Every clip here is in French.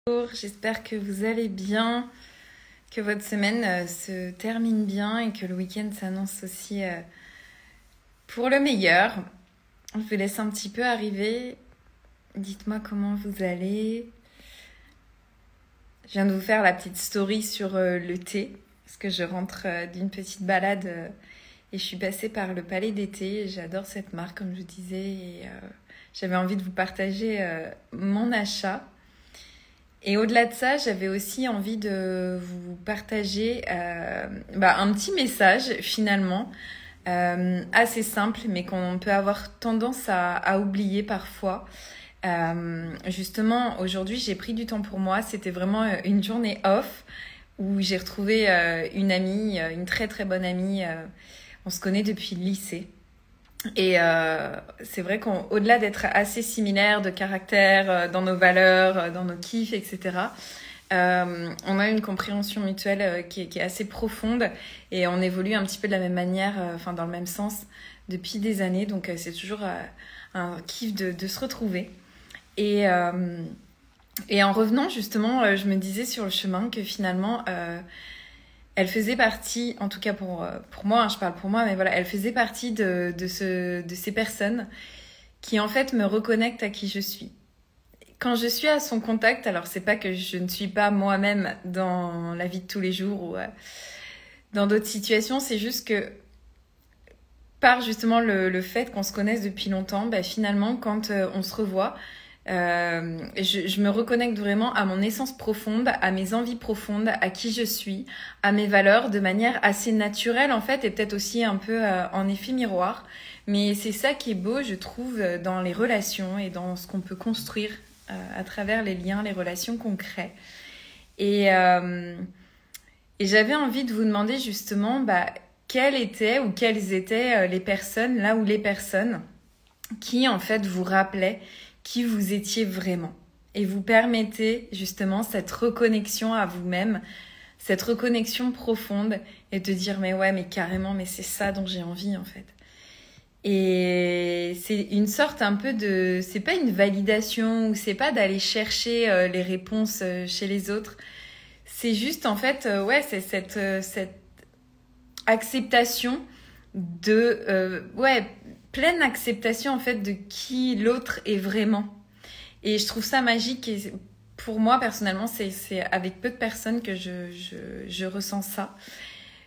Bonjour, j'espère que vous allez bien, que votre semaine se termine bien et que le week-end s'annonce aussi pour le meilleur. Je vous laisse un petit peu arriver. Dites-moi comment vous allez. Je viens de vous faire la petite story sur le thé, parce que je rentre d'une petite balade et je suis passée par le Palais d'été. J'adore cette marque, comme je vous disais, et j'avais envie de vous partager mon achat. Et au-delà de ça, j'avais aussi envie de vous partager un petit message finalement, assez simple, mais qu'on peut avoir tendance à oublier parfois. Justement, aujourd'hui, j'ai pris du temps pour moi. C'était vraiment une journée off où j'ai retrouvé une amie, une très très bonne amie. On se connaît depuis le lycée. Et c'est vrai qu'au-delà d'être assez similaires de caractère, dans nos valeurs, dans nos kiffs, etc., on a une compréhension mutuelle qui est assez profonde et on évolue un petit peu de la même manière, dans le même sens depuis des années. Donc c'est toujours un kiff de se retrouver. Et en revenant justement, je me disais sur le chemin que finalement... elle faisait partie, en tout cas pour moi, hein, je parle pour moi, mais voilà, elle faisait partie de ces personnes qui en fait me reconnectent à qui je suis. Quand je suis à son contact, alors c'est pas que je ne suis pas moi-même dans la vie de tous les jours ou dans d'autres situations, c'est juste que par justement le fait qu'on se connaisse depuis longtemps, finalement quand on se revoit, je me reconnecte vraiment à mon essence profonde, à mes envies profondes, à qui je suis, à mes valeurs de manière assez naturelle en fait et peut-être aussi un peu en effet miroir. Mais c'est ça qui est beau, je trouve, dans les relations et dans ce qu'on peut construire à travers les liens, les relations qu'on crée. Et j'avais envie de vous demander justement quelles étaient les personnes, là où les personnes qui en fait vous rappelaient qui vous étiez vraiment. Et vous permettez justement cette reconnexion à vous-même, cette reconnexion profonde et de dire mais carrément, mais c'est ça dont j'ai envie en fait. Et c'est une sorte un peu de... C'est pas une validation ou c'est pas d'aller chercher les réponses chez les autres. C'est juste en fait, c'est cette acceptation de... pleine acceptation en fait de qui l'autre est vraiment. Et je trouve ça magique et pour moi personnellement c'est avec peu de personnes que je ressens ça.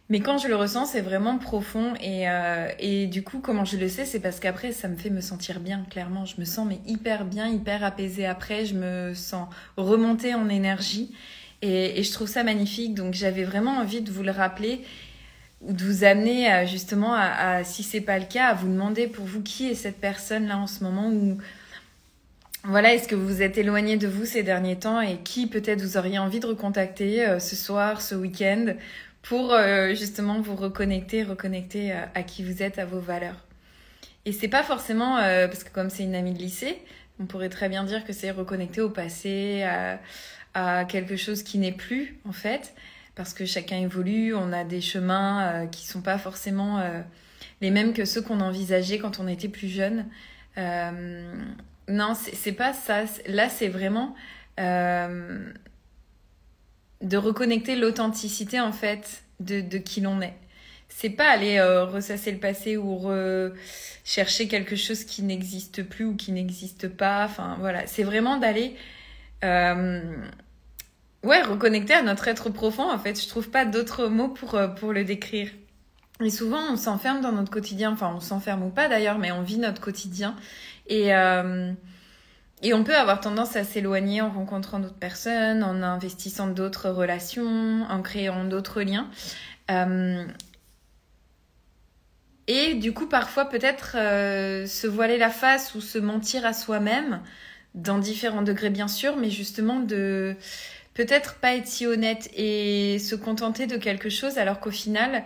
Mais quand je le ressens c'est vraiment profond et du coup comment je le sais c'est parce qu'après ça me fait me sentir bien clairement. Je me sens hyper bien, hyper apaisée après, je me sens remontée en énergie et je trouve ça magnifique. Donc j'avais vraiment envie de vous le rappeler ou de vous amener justement si c'est pas le cas, à vous demander pour vous qui est cette personne là en ce moment où voilà, est-ce que vous vous êtes éloigné de vous ces derniers temps et qui peut-être vous auriez envie de recontacter ce soir, ce week-end pour justement vous reconnecter à qui vous êtes, à vos valeurs. Et c'est pas forcément parce que comme c'est une amie de lycée, on pourrait très bien dire que c'est reconnecter au passé, à quelque chose qui n'est plus en fait. Parce que chacun évolue, on a des chemins qui sont pas forcément les mêmes que ceux qu'on envisageait quand on était plus jeune. Non, c'est pas ça. Là, c'est vraiment de reconnecter l'authenticité en fait de qui l'on est. C'est pas aller ressasser le passé ou chercher quelque chose qui n'existe plus ou qui n'existe pas. Enfin voilà, c'est vraiment d'aller reconnecter à notre être profond, en fait. Je trouve pas d'autres mots pour le décrire. Et souvent, on s'enferme dans notre quotidien. Enfin, on s'enferme ou pas d'ailleurs, mais on vit notre quotidien. Et on peut avoir tendance à s'éloigner en rencontrant d'autres personnes, en investissant d'autres relations, en créant d'autres liens. Et du coup, parfois, peut-être se voiler la face ou se mentir à soi-même, dans différents degrés, bien sûr, mais justement de... peut-être pas être si honnête et se contenter de quelque chose alors qu'au final,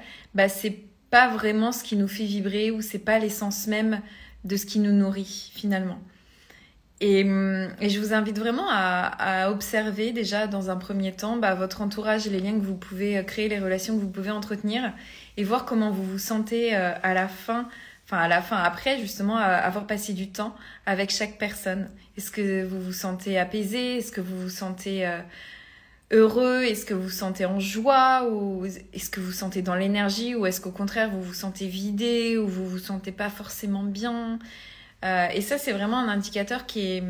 c'est pas vraiment ce qui nous fait vibrer ou c'est pas l'essence même de ce qui nous nourrit finalement. Et je vous invite vraiment à observer déjà dans un premier temps votre entourage et les liens que vous pouvez créer, les relations que vous pouvez entretenir et voir comment vous vous sentez à la fin, enfin à la fin, après justement avoir passé du temps avec chaque personne. Est-ce que vous vous sentez apaisé? Est-ce que vous vous sentez heureux? Est-ce que vous vous sentez en joie? Ou est-ce que vous vous sentez dans l'énergie? Ou est-ce qu'au contraire vous vous sentez vidé? Ou vous vous sentez pas forcément bien? Et ça, c'est vraiment un indicateur qui est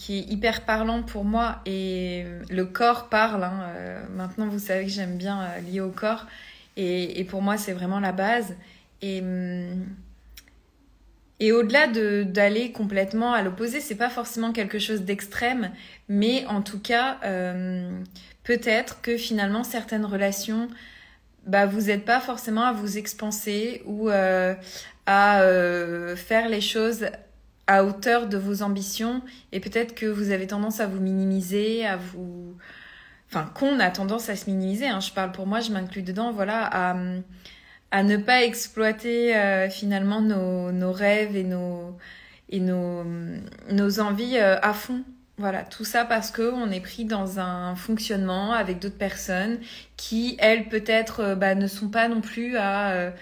hyper parlant pour moi. Et le corps parle, hein. Maintenant, vous savez que j'aime bien lier au corps. Et pour moi, c'est vraiment la base. Et au-delà d'aller complètement à l'opposé, c'est pas forcément quelque chose d'extrême, mais en tout cas, peut-être que finalement, certaines relations, bah, vous n'êtes pas forcément à vous expanser ou à faire les choses à hauteur de vos ambitions, et peut-être que vous avez tendance à vous minimiser, enfin, qu'on a tendance à se minimiser, hein. Je parle pour moi, je m'inclus dedans, voilà, à ne pas exploiter finalement nos rêves et nos envies à fond. Voilà, tout ça parce qu'on est pris dans un fonctionnement avec d'autres personnes qui, elles, peut-être ne sont pas non plus à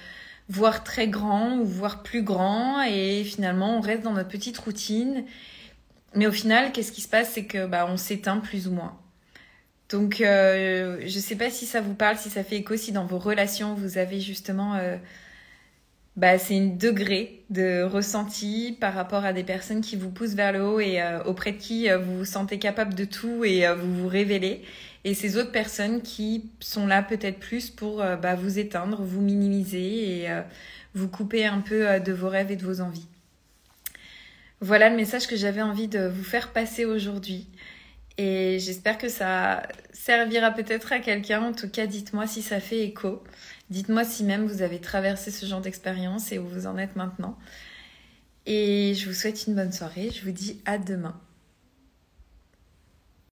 voir très grand ou voir plus grand, et finalement on reste dans notre petite routine. Mais au final, qu'est-ce qui se passe? C'est que on s'éteint plus ou moins. Donc, je sais pas si ça vous parle, si ça fait écho, si dans vos relations, vous avez justement c'est un degré de ressenti par rapport à des personnes qui vous poussent vers le haut et auprès de qui vous vous sentez capable de tout et vous vous révélez. Et ces autres personnes qui sont là peut-être plus pour vous éteindre, vous minimiser et vous couper un peu de vos rêves et de vos envies. Voilà le message que j'avais envie de vous faire passer aujourd'hui. Et j'espère que ça servira peut-être à quelqu'un. En tout cas, dites-moi si ça fait écho. Dites-moi si même vous avez traversé ce genre d'expérience et où vous en êtes maintenant. Et je vous souhaite une bonne soirée. Je vous dis à demain.